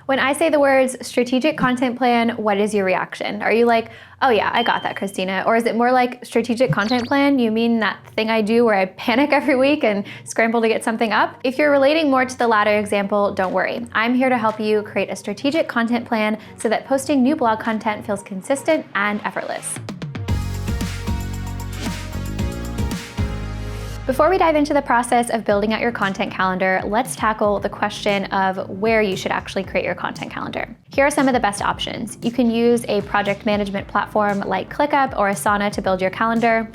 When I say the words strategic content plan, what is your reaction? Are you like, oh yeah, I got that, Christina? Or is it more like strategic content plan? You mean that thing I do where I panic every week and scramble to get something up? If you're relating more to the latter example, don't worry. I'm here to help you create a strategic content plan so that posting new blog content feels consistent and effortless. Before we dive into the process of building out your content calendar, let's tackle the question of where you should actually create your content calendar. Here are some of the best options. You can use a project management platform like ClickUp or Asana to build your calendar.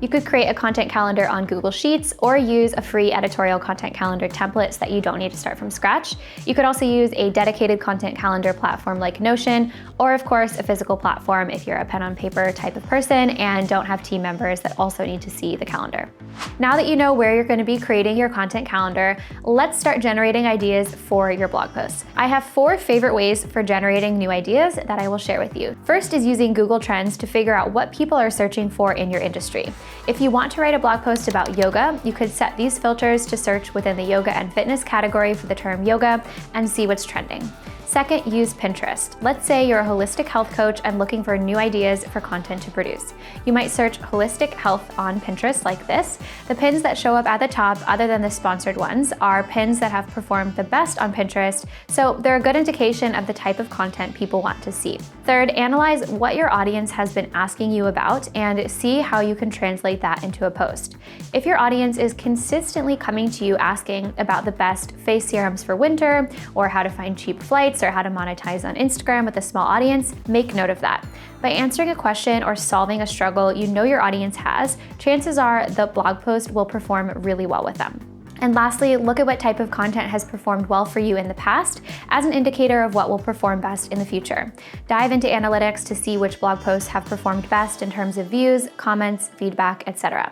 You could create a content calendar on Google Sheets or use a free editorial content calendar template so that you don't need to start from scratch. You could also use a dedicated content calendar platform like Notion, or of course a physical platform if you're a pen on paper type of person and don't have team members that also need to see the calendar. Now that you know where you're going to be creating your content calendar, let's start generating ideas for your blog posts. I have 4 favorite ways for generating new ideas that I will share with you. First is using Google Trends to figure out what people are searching for in your industry. If you want to write a blog post about yoga, you could set these filters to search within the yoga and fitness category for the term yoga and see what's trending. Second, use Pinterest. Let's say you're a holistic health coach and looking for new ideas for content to produce. You might search holistic health on Pinterest like this. The pins that show up at the top, other than the sponsored ones, are pins that have performed the best on Pinterest, so they're a good indication of the type of content people want to see. Third, analyze what your audience has been asking you about and see how you can translate that into a post. If your audience is consistently coming to you asking about the best face serums for winter, or how to find cheap flights, or how to monetize on Instagram with a small audience, make note of that. By answering a question or solving a struggle you know your audience has, chances are the blog post will perform really well with them. And lastly, look at what type of content has performed well for you in the past as an indicator of what will perform best in the future. Dive into analytics to see which blog posts have performed best in terms of views, comments, feedback, etc.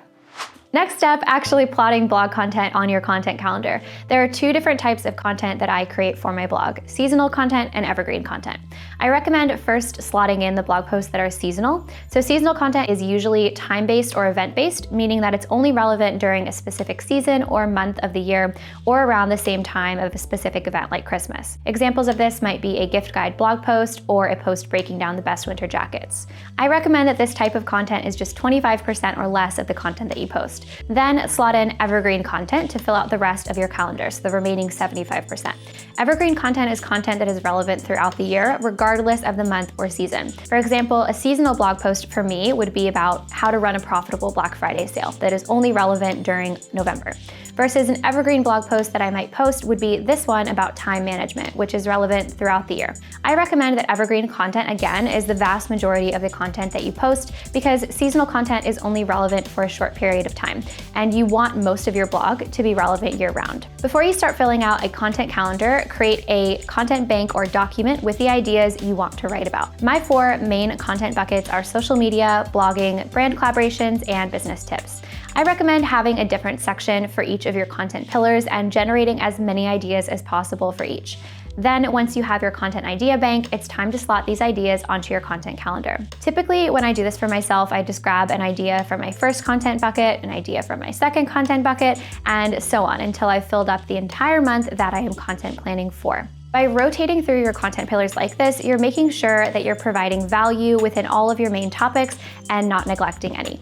Next step, actually plotting blog content on your content calendar. There are 2 different types of content that I create for my blog: seasonal content and evergreen content. I recommend first slotting in the blog posts that are seasonal. So seasonal content is usually time-based or event-based, meaning that it's only relevant during a specific season or month of the year, or around the same time of a specific event like Christmas. Examples of this might be a gift guide blog post or a post breaking down the best winter jackets. I recommend that this type of content is just 25% or less of the content that you post. Then slot in evergreen content to fill out the rest of your calendar, so the remaining 75%. Evergreen content is content that is relevant throughout the year, regardless of the month or season. For example, a seasonal blog post for me would be about how to run a profitable Black Friday sale that is only relevant during November. Versus an evergreen blog post that I might post would be this one about time management, which is relevant throughout the year. I recommend that evergreen content, again, is the vast majority of the content that you post, because seasonal content is only relevant for a short period of time, and you want most of your blog to be relevant year-round. Before you start filling out a content calendar, create a content bank or document with the ideas you want to write about. My 4 main content buckets are social media, blogging, brand collaborations, and business tips. I recommend having a different section for each of your content pillars and generating as many ideas as possible for each. Then once you have your content idea bank, it's time to slot these ideas onto your content calendar. Typically, when I do this for myself, I just grab an idea from my first content bucket, an idea from my second content bucket, and so on until I've filled up the entire month that I am content planning for. By rotating through your content pillars like this, you're making sure that you're providing value within all of your main topics and not neglecting any.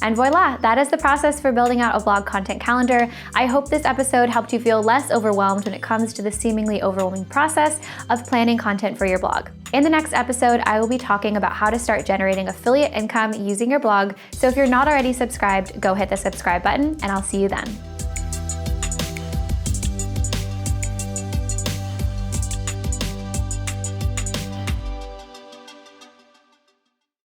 And voila, that is the process for building out a blog content calendar. I hope this episode helped you feel less overwhelmed when it comes to the seemingly overwhelming process of planning content for your blog. In the next episode, I will be talking about how to start generating affiliate income using your blog. So if you're not already subscribed, go hit the subscribe button, and I'll see you then.